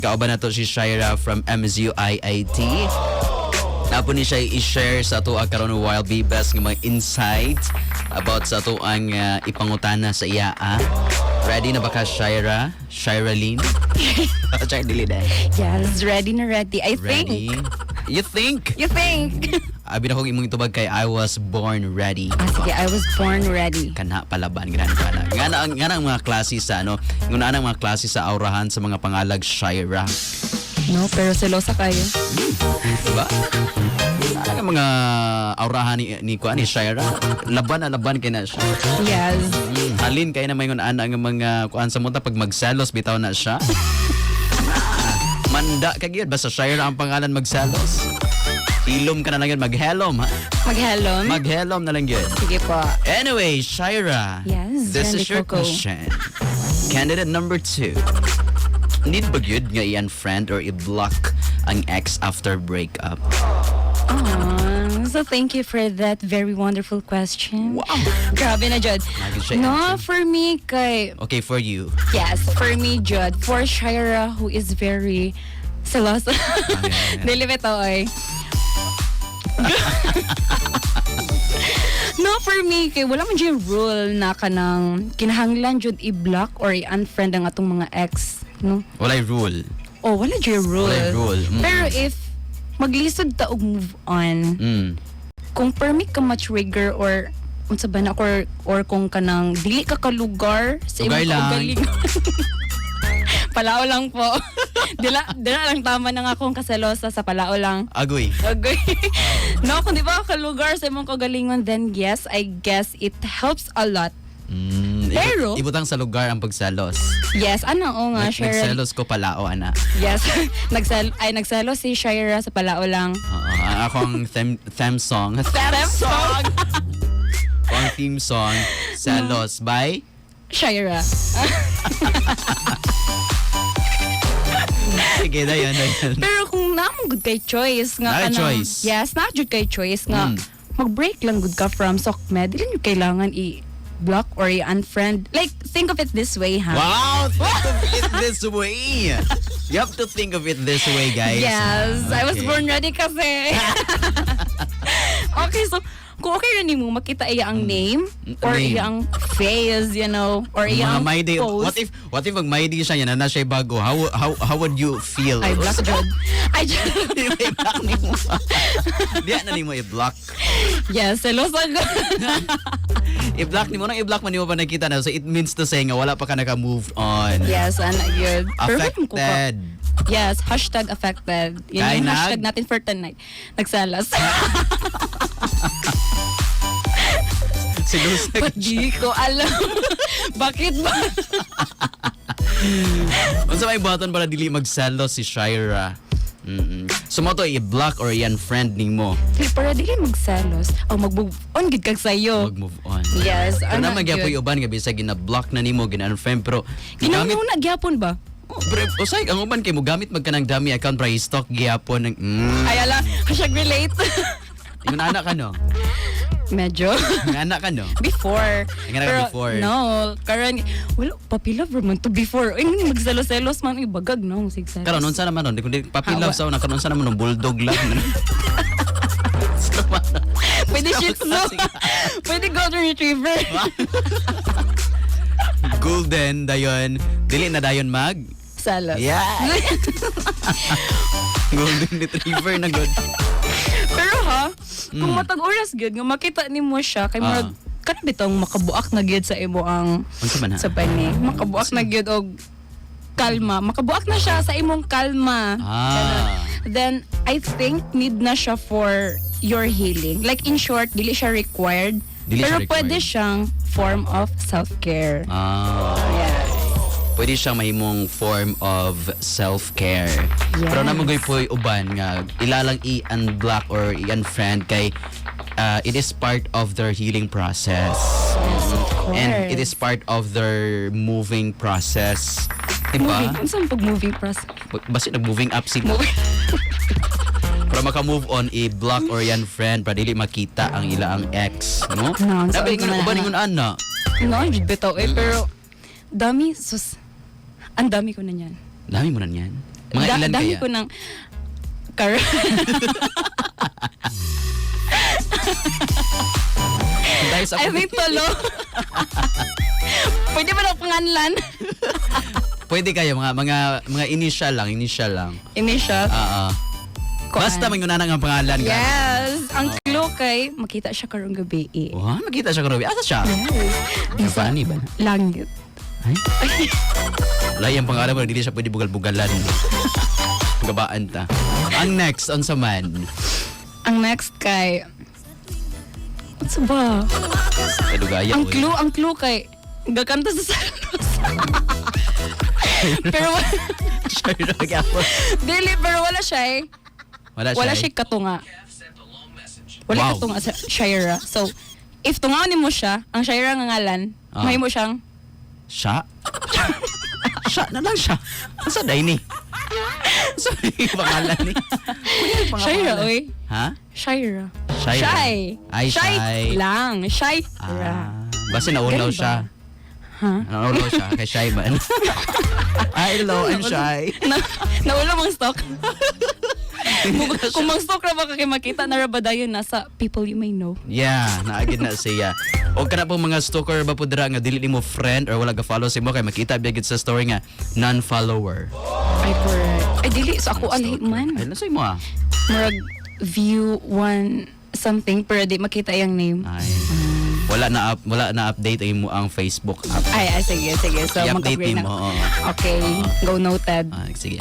Kauban na to si Shaira from MSU IIT. Napo ni siya i-share sa ato karon while be best ng mga insights about sa ato ang ipangutana sa iya. Ready na ba ka, Shaira? Shaira Lynn? Check dili na. Yes, ready na ready. I Ready? think. You think? You think? Abi na kong imong itubag kay I was born ready. Sige, I was born ready. Kana palaban ganahan kana. Ngana ang mga klase sa nguna ang mga klase sa aurahan sa mga pangalag Shaira. No, pero selosa kayo. Diba? Ang mga aurahan ni Shaira. Laban na laban kay na siya. Yes. Halin kay na may ngunaan ang mga kuan sa munta pag magselos bitaw na siya. Manda ka gyud basta Shaira ang pangalan magselos. Ilom ka na lang yun, maghelom ha? Maghelom? Maghelom na lang yun. Sige po. Anyway, Shaira. Yes, This is Randy your Coco. question. Candidate number 2. Need ba yun nga i-unfriend or i-block ang ex after breakup? So thank you for that very wonderful question. Wow! Grabe na, Jud. Lagi siya No, answer. for me, kay... Okay, for you. Yes, for me, Jud. For Shaira, who is very selosa. yeah. Dili bitaw ay. No, for me, kay wala man dyan rule na kanang kinahanglan jud i-block or i-unfriend ang atong mga ex, no? Walay rule. Oh, wala dyan rule. Walay rule. Pero if maglisod ta og move on, kung permit ka ma-trigger or unsa ba na or kung kanang dili ka kalugar sa Lugar imong lang. kaugalingon. Palao lang po. dila lang tama na nga akong kaselosa sa palao lang. Agoy. Okay. No, kung di ba kalugar sa imong kaugalingon, then yes, I guess it helps a lot. Pero- Ibutang sa lugar ang pagselos. Yes, ano o nga, Shaira. Nagselos ko palao, ana. Yes. Nagselos si Shaira sa palao lang. Ang akong theme song. Song. Ang theme song, Selos by Shaira. Sige, dayan. Pero kung naman good kay choice nga Ay, kanang- choice. Yes, na good kay choice nga mag-break lang good ka from SOCMED. Dili nyo kailangan i-block or i-unfriend. Like, think of it this way, ha? Wow, think of it this way. You have to think of it this way, guys. Yes, I was Okay. born ready kasi. Okay, so kung okay rin mo makita iya ang name or Name. iya ang face, you know, or iya Mga ang may day. pose. What if mag may day siya yan na siya bago? How would you feel? Ay, black jud. Ay, I-block ni mo. Diyan na ni mo i-block. yes, selosa ko. I-block ni mo. Nang i-block man ni mo pa nakita na. So it means to say nga wala pa ka naka-move on. Yes, and good. Affected. Yes, hashtag affected. Yun Kaya yung nag- hashtag natin for tonight. Nagsalas. Silusag Ba't di ko alam? Bakit ba? Unsa may buhaton para dili magselos si Shaira? So mo to i-block or i-unfriend ni mo. Para dili magsalos. O mag-move on gid kag sayo. Mag-move on. Yes, Pero ano naman gyapon yun? uban nga bisa gina-block na nimo, gina-unfriend pero gigamit. Ginamuna gyapon ba? Usay ang uban kay mo gamit magkanang dami account para i-stock gyapon ng Ay ala, hashtag relate. Yung anak ka no? Medyo. Yung anak ka no? Before. Ang anak ka before. No, karon wala papila man to before. Ay magselos-selos man ibagag no sigsa. Karon unsa naman nun? Kundi papilaw sa una karon unsa naman nun? Bulldog lang. Pwede shih tzu. Pwede golden retriever. Golden dayon. Dili na dayon mag. Salos. Yeah. Golden retriever na good. Pero ha, kung matag oras gyud nga makita nimo siya kay murag kana bitong makabuak na gyud sa imo ang Unsa man ha? sa pani. Makabuak na gyud og kalma. Makabuak na siya sa imong kalma. Ganon. Then I think need na siya for your healing. Like in short, dili siya required. Dili pero siya pwede required. siyang form of self-care. Yes. Pwede siyang mahimong form of self-care. Yes. Pero naman po'y uban nga ilalang i-unblock or i-unfriend kay it is part of their healing process. Yes, of course. And it is part of their moving process. Diba? Moving. Saan pag-moving process? Basta nag-moving up si Moving. para maka-move on, i-block or i-unfriend para dili makita ang ila ang ex. No? No, so Nabi, ano na- uban ingon ana. No, jud bitaw pero dami sus. Ang dami ko na niyan. Dami mo na niyan. Mga ilan dami kaya? ko ng Dahil sa I think tolo. Pwede ba na panganlan? pwede kayo mga initial lang. Initial. Kuan. Basta may una nga pangalan ka. Yes. Ang clue kay, makita siya karong gabi eh. Oh, makita siya karobi. Asa siya? Yes. Funny ba? Langit. Ay? Wala yung pangalan mo, hindi siya pwede bugal-bugalan. Gabaan ta. Ang next, on sa man. Ang next kay, what's ba? Kadugaya. Ang clue kay, gakanta sa salos. Pero dili, pero wala siya eh. Wala siya katunga. Wala Wow. katunga sa Shira. So, if tungaon mo siya, ang Shira nga ngalan, may mo siyang Siya? Siya na lang siya. Asa day ni? Sorry, pangalan ni. Shira, oy. Ha? Shira. Shira. Shy. Ay, shy. lang. Shira. Basta naulaw Ganun ba? siya. Ha? Naulaw siya kay Shy man. Ay, hello, I'm Shy. Nawala mang stock. Kung mang stock na ba kay makita na rabadayon nasa people you may know. Yeah, naagid na siya. O kana pong mga stalker ba po dira nga dili mo friend or wala ga follow sa mo kay makita bigit sa story nga non-follower. Ay, correct. Ay, dili. So, ako alay man. Ay, nasay mo ah. Murag view one something pero di makita yung name. Ay. Wala na update mo ang Facebook app. Ay, sige. So, I-update mag-upgrade mo. na. Okay. Go noted. Sige.